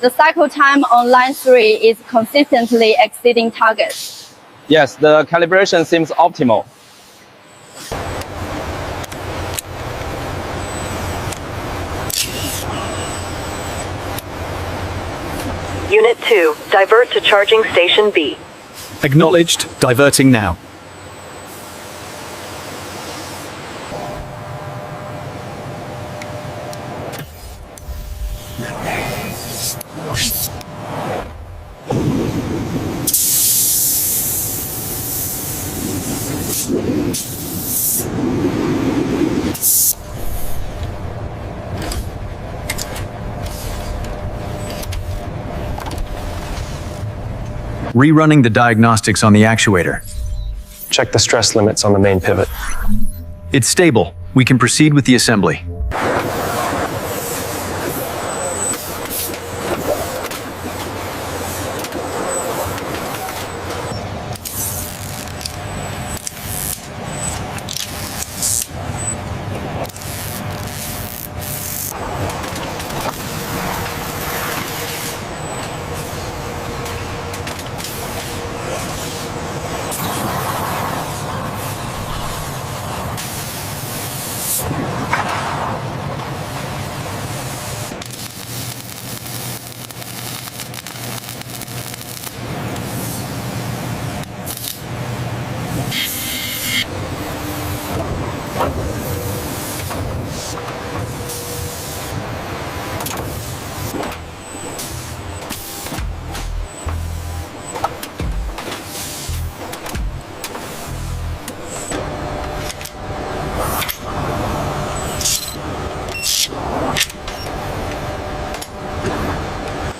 The cycle time on line 3 is consistently exceeding targets. Yes, the calibration seems optimal. Unit 2, divert to charging station B. Acknowledged. Diverting now. Rerunning the diagnostics on the actuator. Check the stress limits on the main pivot. It's stable. We can proceed with the assembly.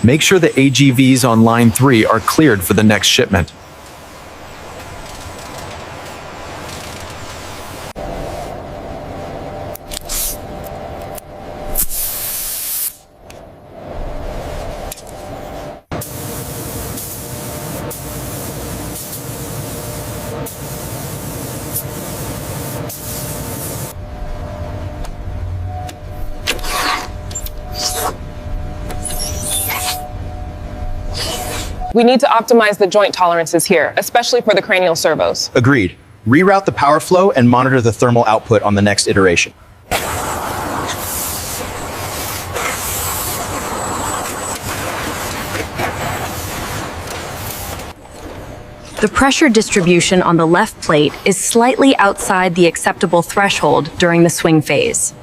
Make sure the AGVs on line 3 are cleared for the next shipment. We need to optimize the joint tolerances here, especially for the cranial servos. Agreed. Reroute the power flow and monitor the thermal output on the next iteration. The pressure distribution on the left plate is slightly outside the acceptable threshold during the swing phase.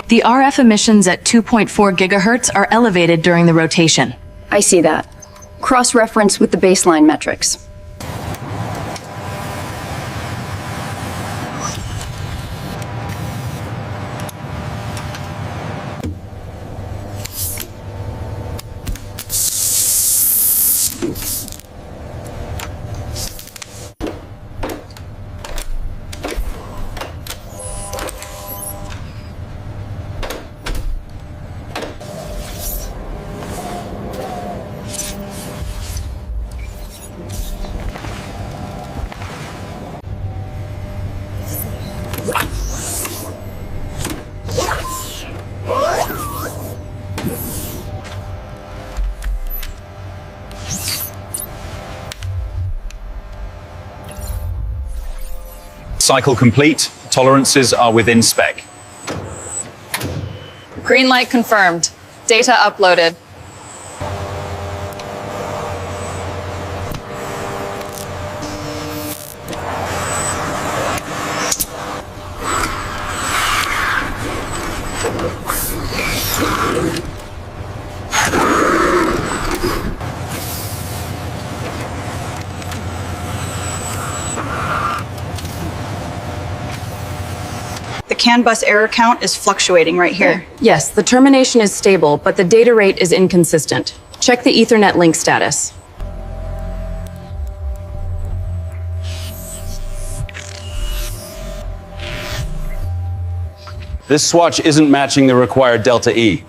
The RF emissions at 2.4 gigahertz are elevated during the rotation. I see that. Cross-reference with the baseline metrics. Cycle complete. Tolerances are within spec. Green light confirmed. Data uploaded. The CAN bus error count is fluctuating right here. Yes, the termination is stable, but the data rate is inconsistent. Check the Ethernet link status. This swatch isn't matching the required delta E.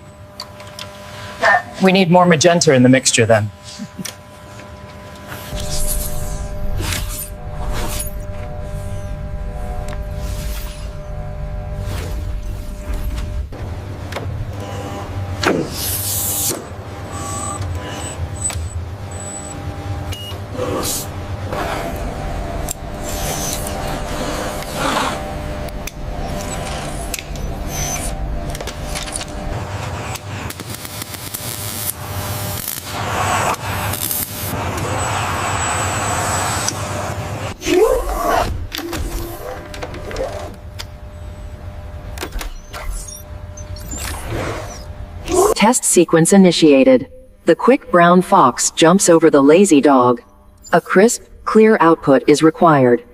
We need more magenta in the mixture then. Test sequence initiated. The quick brown fox jumps over the lazy dog. A crisp, clear output is required.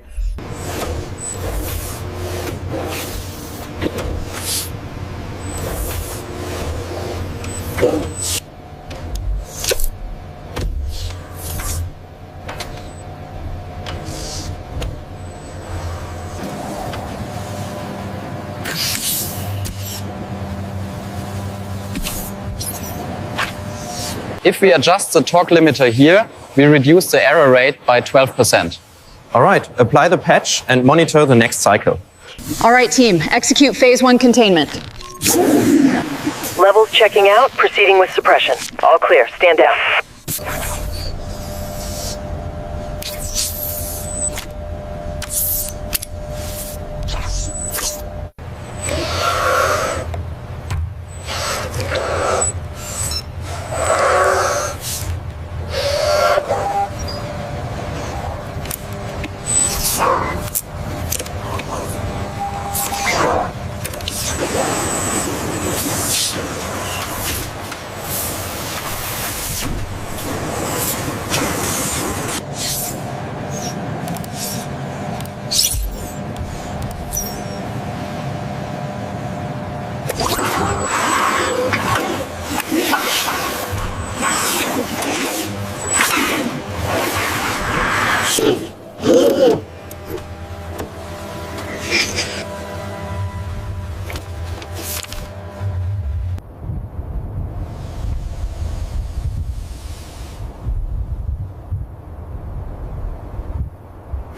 If we adjust the torque limiter here, we reduce the error rate by 12%. All right, apply the patch and monitor the next cycle. All right, team, execute phase 1 containment. Levels checking out, proceeding with suppression. All clear, stand down.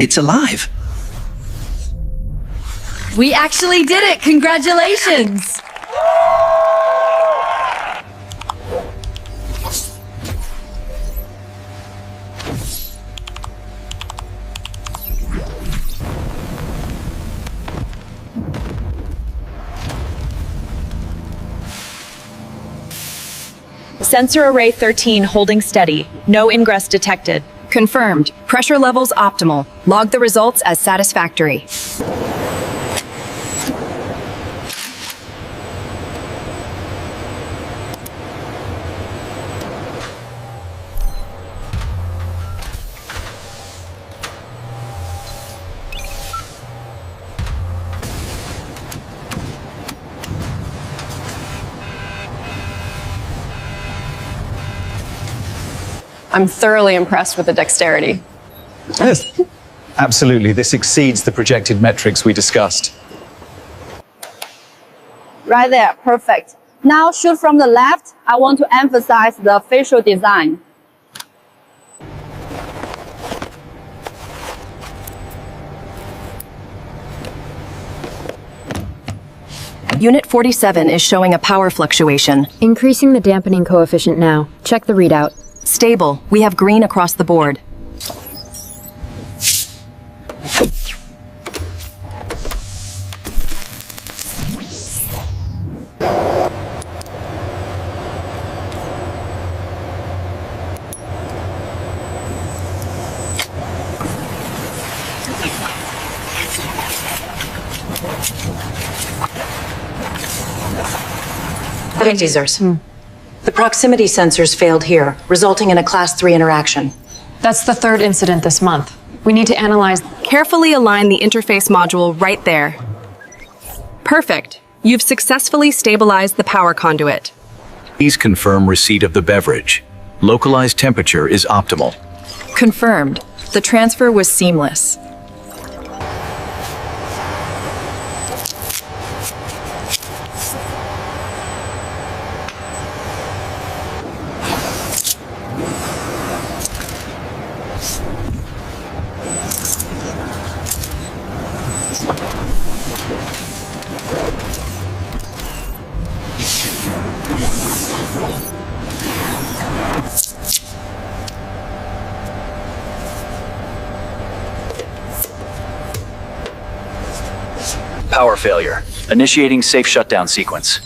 It's alive. We actually did it! Congratulations! Sensor array 13 holding steady. No ingress detected. Confirmed. Pressure levels optimal. Log the results as satisfactory. I'm thoroughly impressed with the dexterity. Yes, absolutely. This exceeds the projected metrics we discussed. Right there, perfect. Now shoot from the left. I want to emphasize the facial design. Unit 47 is showing a power fluctuation. Increasing the dampening coefficient now. Check the readout. Stable. We have green across the board. lasers. The proximity sensors failed here, resulting in a Class 3 interaction. That's the third incident this month. We need to analyze. Carefully align the interface module right there. Perfect. You've successfully stabilized the power conduit. Please confirm receipt of the beverage. Localized temperature is optimal. Confirmed. The transfer was seamless. Power failure. Initiating safe shutdown sequence.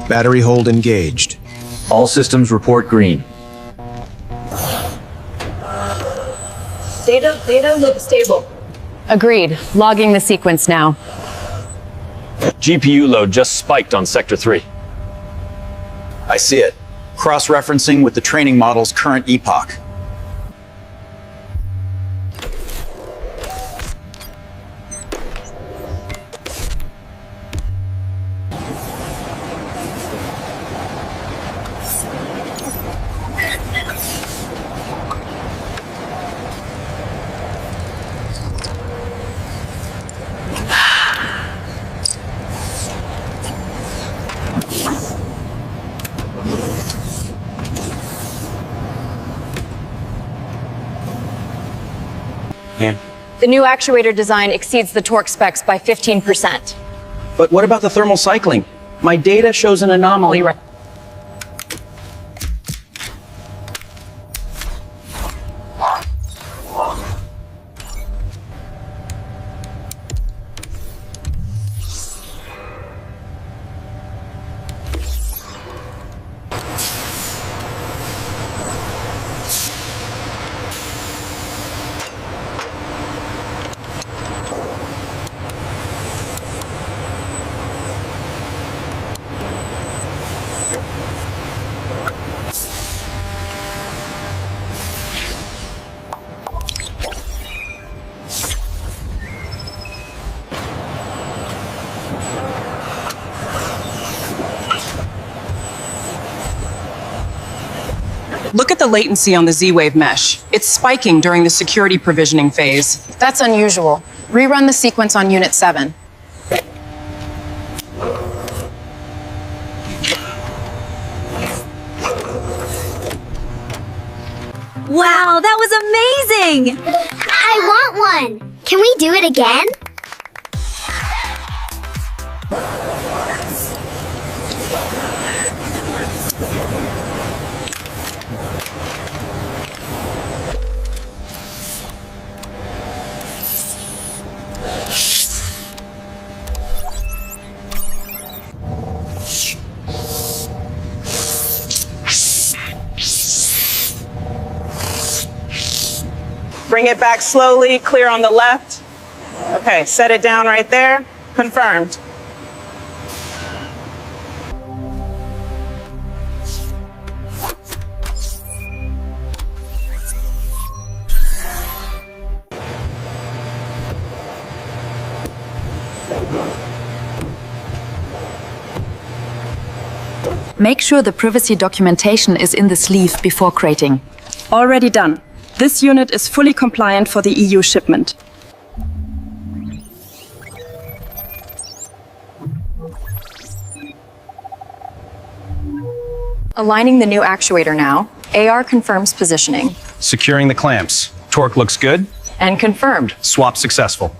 Battery hold engaged. All systems report green. Data looks stable. Agreed. Logging the sequence now. GPU load just spiked on Sector 3. I see it. Cross-referencing with the training model's current epoch. The new actuator design exceeds the torque specs by 15%. But what about the thermal cycling? My data shows an anomaly. Look at the latency on the Z-Wave mesh. It's spiking during the security provisioning phase. That's unusual. Rerun the sequence on Unit 7. Wow, that was amazing! I want one! Can we do it again? Bring it back slowly, clear on the left. Okay, set it down right there. Confirmed. Make sure the privacy documentation is in the sleeve before crating. Already done. This unit is fully compliant for the EU shipment. Aligning the new actuator now. AR confirms positioning. Securing the clamps. Torque looks good. And confirmed. Swap successful.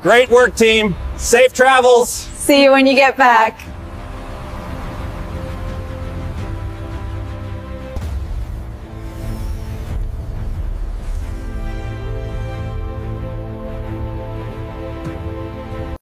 Great work, team. Safe travels. See you when you get back.